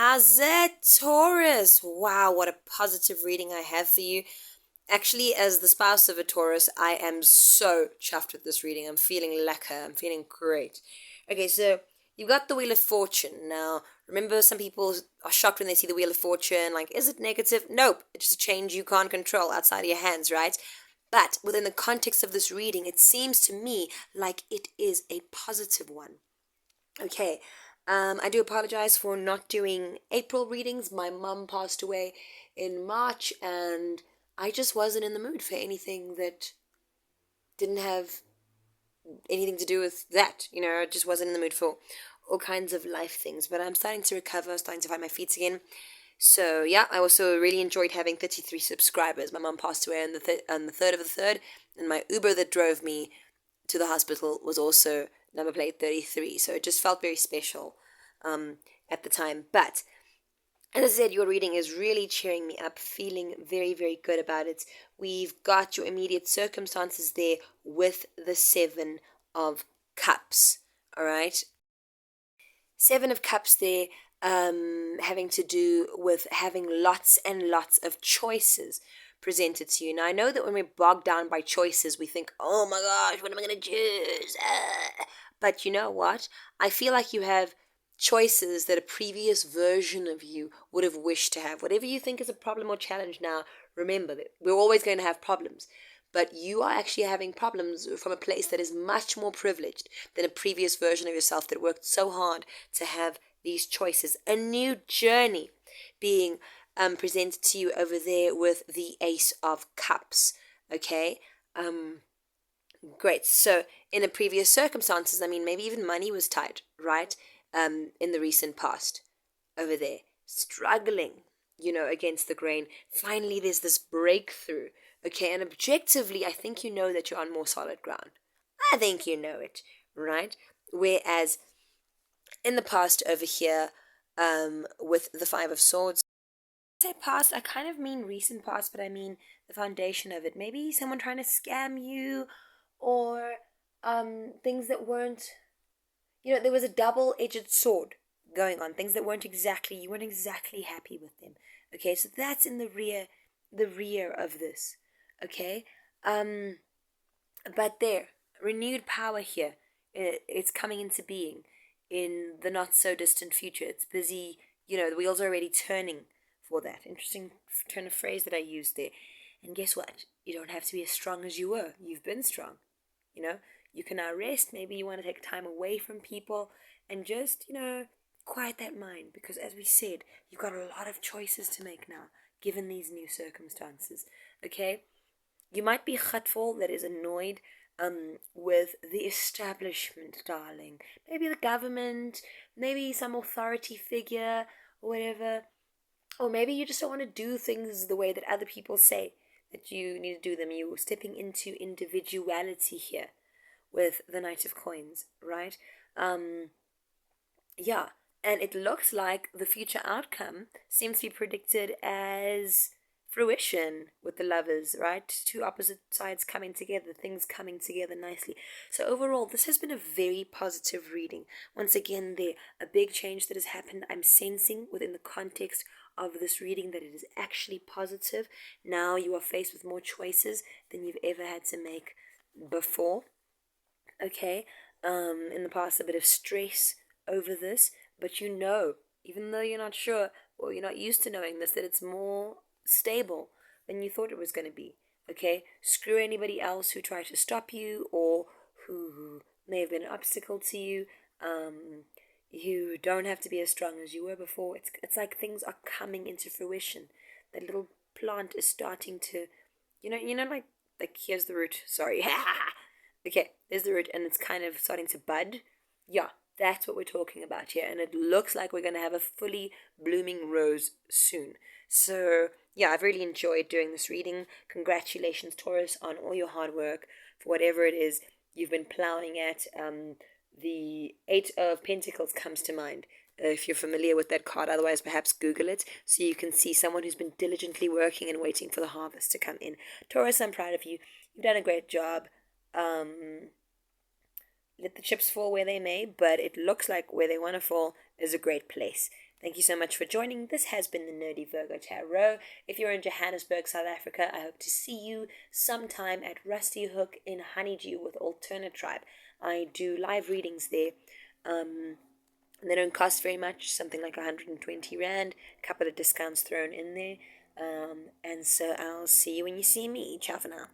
How's it, Taurus? Wow, what a positive reading I have for you. Actually, as the spouse of a Taurus, I am so chuffed with this reading. I'm feeling lekker. I'm feeling great. Okay, so you've got the Wheel of Fortune. Now, remember, some people are shocked when they see the Wheel of Fortune. Like, is it negative? Nope. It's just a change you can't control outside of your hands, right? But within the context of this reading, it seems to me like it is a positive one. Okay, I do apologize for not doing April readings. My mum passed away in March, and I just wasn't in the mood for anything that didn't have anything to do with that. I just wasn't in the mood for all kinds of life things. But I'm starting to recover, starting to find my feet again. So yeah, I also really enjoyed having 33 subscribers. My mum passed away on the 3rd of the 3rd, and my Uber that drove me to the hospital was also number plate 33. So it just felt very special at the time. But as I said, your reading is really cheering me up, feeling very, very good about it. We've got your immediate circumstances there with the Seven of Cups. All right. Seven of Cups there, having to do with having lots and lots of choices presented to you. Now, I know that when we're bogged down by choices, we think, oh my gosh, what am I going to choose? But you know what? I feel like you have choices that a previous version of you would have wished to have. Whatever you think is a problem or challenge now, remember that we're always going to have problems. But you are actually having problems from a place that is much more privileged than a previous version of yourself that worked so hard to have these choices. A new journey being presented to you over there with the Ace of Cups. Okay? Great. So, in the previous circumstances, I mean, maybe even money was tight, right? In the recent past over there. Struggling, against the grain. Finally, there's this breakthrough. Okay, and objectively, I think you know that you're on more solid ground. I think you know it, right? Whereas in the past over here, with the Five of Swords, when I say past, I kind of mean recent past, but I mean the foundation of it. Maybe someone trying to scam you, or things that weren't, there was a double-edged sword going on. Things that you weren't exactly happy with them. Okay, so that's in the rear of this. Okay, but there, renewed power here. It's coming into being in the not so distant future. It's busy. The wheels are already turning for that. Interesting turn of phrase that I used there. And guess what? You don't have to be as strong as you were. You've been strong. You can now rest. Maybe you want to take time away from people and just, quiet that mind. Because as we said, you've got a lot of choices to make now, given these new circumstances. Okay? You might be Khatful that is annoyed with the establishment, darling. Maybe the government, maybe some authority figure, or whatever. Or maybe you just don't want to do things the way that other people say that you need to do them. You're stepping into individuality here with the Knight of Coins, right? Yeah, and it looks like the future outcome seems to be predicted as fruition with the Lovers, right? Two opposite sides coming together, things coming together nicely. So overall, this has been a very positive reading. Once again, a big change that has happened. I'm sensing within the context of this reading that it is actually positive. Now you are faced with more choices than you've ever had to make before. Okay, in the past, a bit of stress over this, but even though you're not sure, or you're not used to knowing this, that it's more stable than you thought it was going to be. Okay, screw anybody else who tried to stop you, or who may have been an obstacle to you. You don't have to be as strong as you were before. It's like things are coming into fruition. That little plant is starting to, like here's the root. Sorry. Okay, there's the root, and it's kind of starting to bud. Yeah, that's what we're talking about here, and it looks like we're going to have a fully blooming rose soon. So, yeah, I've really enjoyed doing this reading. Congratulations, Taurus, on all your hard work for whatever it is you've been plowing at. The Eight of Pentacles comes to mind. If you're familiar with that card, otherwise perhaps Google it so you can see someone who's been diligently working and waiting for the harvest to come in. Taurus, I'm proud of you. You've done a great job. Let the chips fall where they may, but it looks like where they want to fall is a great place. Thank you so much for joining. This has been the Nerdy Virgo Tarot. If you're in Johannesburg, South Africa, I hope to see you sometime at Rusty Hook in Honeydew with Alternate Tribe. I do live readings there. They don't cost very much, something like 120 Rand, a couple of discounts thrown in there. And so I'll see you when you see me. Ciao for now.